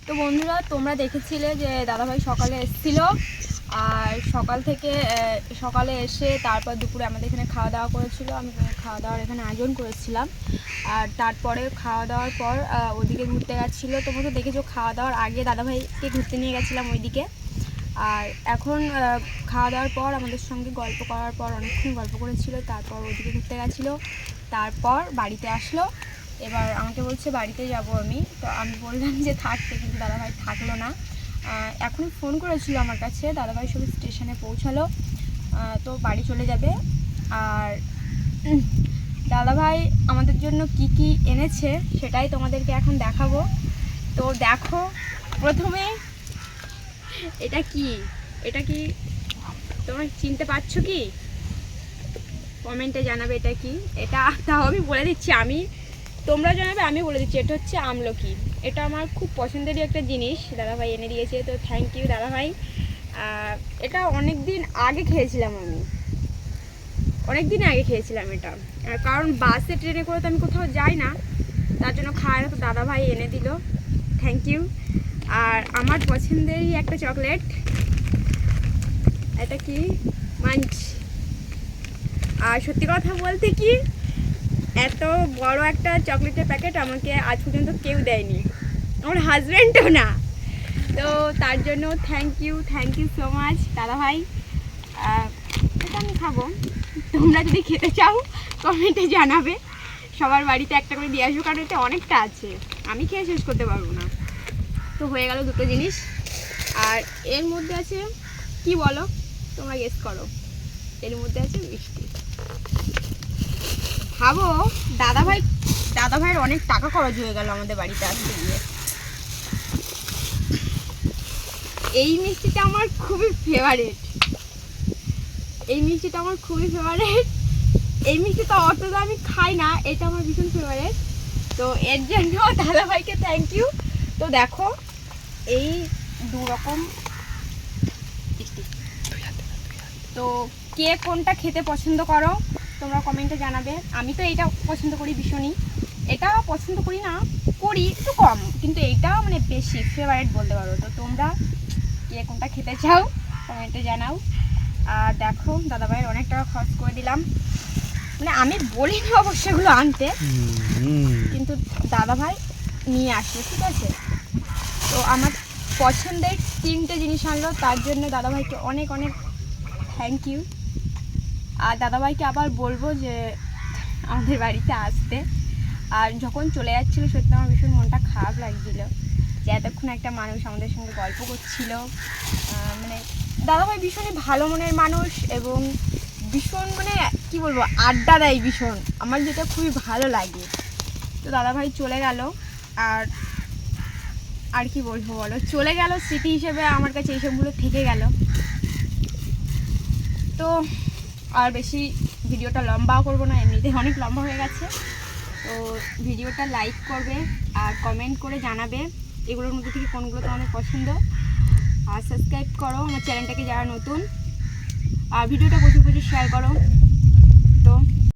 তো বন্ধুরা, তোমরা দেখেছিলে যে দাদাভাই সকালে এসেছিল, আর সকালে এসে তারপর দুপুরে আমাদের এখানে খাওয়া দাওয়া করেছিল। আমি খাওয়া দাওয়ার এখানে আয়োজন করেছিলাম, আর তারপরে খাওয়া দাওয়ার পর ওদিকে ঘুরতে গেছিলো। তোমরা তো দেখেছো, খাওয়া দাওয়ার আগে দাদাভাইকে ঘুরতে নিয়ে গেছিলাম ওইদিকে। আর এখন খাওয়া দাওয়ার পর আমাদের সঙ্গে গল্প করার পর অনেকক্ষণ গল্প করেছিল, তারপর ওদিকে ঘুরতে গেছিলো, তারপর বাড়িতে আসলো। এবার আমাকে বলছে বাড়িতে যাব আমি, তো আমি বললাম যে থাকতে, কিন্তু দাদাভাই থাকলো না। এখন ফোন করেছিল আমার কাছে, দাদাভাই সব স্টেশনে পৌঁছালো, তো বাড়ি চলে যাবে। আর দাদাভাই আমাদের জন্য কি কি এনেছে সেটাই তোমাদেরকে এখন দেখাবো। তো দেখো, প্রথমে এটা কি তোমরা চিনতে পারছো কি? কমেন্টে জানাবে এটা কি। এটা তাও আমি বলে দিচ্ছি, তোমরা জানাবে, আমি বলে দিচ্ছি। এটা হচ্ছে আমলকি। এটা আমার খুব পছন্দেরই একটা জিনিস, দাদাভাই এনে দিয়েছে, তো থ্যাংক ইউ দাদাভাই। এটা অনেক দিন আগে খেয়েছিলাম, এটা, কারণ বাসে ট্রেনে করে তো আমি কোথাও যাই না, তার জন্য খায় না, তো দাদাভাই এনে দিল, থ্যাংক ইউ। আর আমার পছন্দেরই একটা চকলেট, এটা কি মাঞ্চ। আর সত্যি কথা বলতে কি, এত বড় একটা চকলেটের প্যাকেট আমাকে আজ পর্যন্ত কেউ দেয়নি, আমার হাজব্যান্ডও না। তো তার জন্য থ্যাংক ইউ সো মাচ দাদাভাই। এটা আমি খাবো, তোমরা যদি খেতে চাও কমেন্টে জানাবে। সবার বাড়িতে একটা করে দিয়ে আসবো, কারণ এতে অনেকটা আছে, আমি খেয়ে শেষ করতে পারবো না। তো হয়ে গেল দুটো জিনিস। আর এর মধ্যে আছে কি বলো, তোমরা গেস করো। এর মধ্যে আছে মিষ্টি। ভাবো, দাদাভাইয়ের অনেক টাকা খরচ হয়ে গেল আমাদের বাড়িতে আসতে গিয়ে। এই মিষ্টিটা আমার খুবই ফেভারিট, এই মিষ্টিটা অত তো আমি খাই না, এটা আমার ভীষণ ফেভারিট। তো এর জন্য দাদাভাইকে থ্যাংক ইউ। তো দেখো, এই দু রকম মিষ্টি, তো কে কোনটা খেতে পছন্দ করো তোমরা কমেন্টে জানাবে। আমি তো এইটা পছন্দ করি ভীষণই, এটা পছন্দ করি না, করি একটু কম, কিন্তু এইটা মানে বেশি ফেভারিট বলতে পারো। তো তোমরা কে কোনটা খেতে চাও কমেন্টে জানাও। আর দেখো, দাদাভাইয়ের অনেক টাকা খরচ করে দিলাম, মানে আমি বলিনি অবশ্য এগুলো আনতে, কিন্তু দাদাভাই নিয়ে আসলো, ঠিক আছে। তো আমার পছন্দের 3টে জিনিস আনলো, তার জন্য দাদাভাইকে অনেক অনেক থ্যাংক ইউ। আর দাদাভাইকে আবার বলবো যে আমাদের বাড়িতে আসতে। আর যখন চলে যাচ্ছিলো, সত্যি আমার ভীষণ মনটা খারাপ লাগছিল যে এতক্ষণ একটা মানুষ আমাদের সঙ্গে গল্প করছিল। মানে দাদাভাই ভীষণই ভালো মনের মানুষ, এবং ভীষণ মানে কি বলবো, আড্ডা দেয় ভীষণ, আমার যেটা খুবই ভালো লাগে। তো দাদাভাই চলে গেল, আর কি বলবো বলো, চলে গেল, স্মৃতি হিসেবে আমার কাছে এইসবগুলো থেকে গেল। তো আর বেশি ভিডিওটা লম্বাও করবো না, এমনিতে অনেক লম্বা হয়ে গেছে। তো ভিডিওটা লাইক করবে আর কমেন্ট করে জানাবে এগুলোর মধ্যে থেকে কোনগুলো তোমাদের পছন্দ। আর সাবস্ক্রাইব করো আমার চ্যানেলটাকে যারা নতুন, আর ভিডিওটা প্রচুর শেয়ার করো।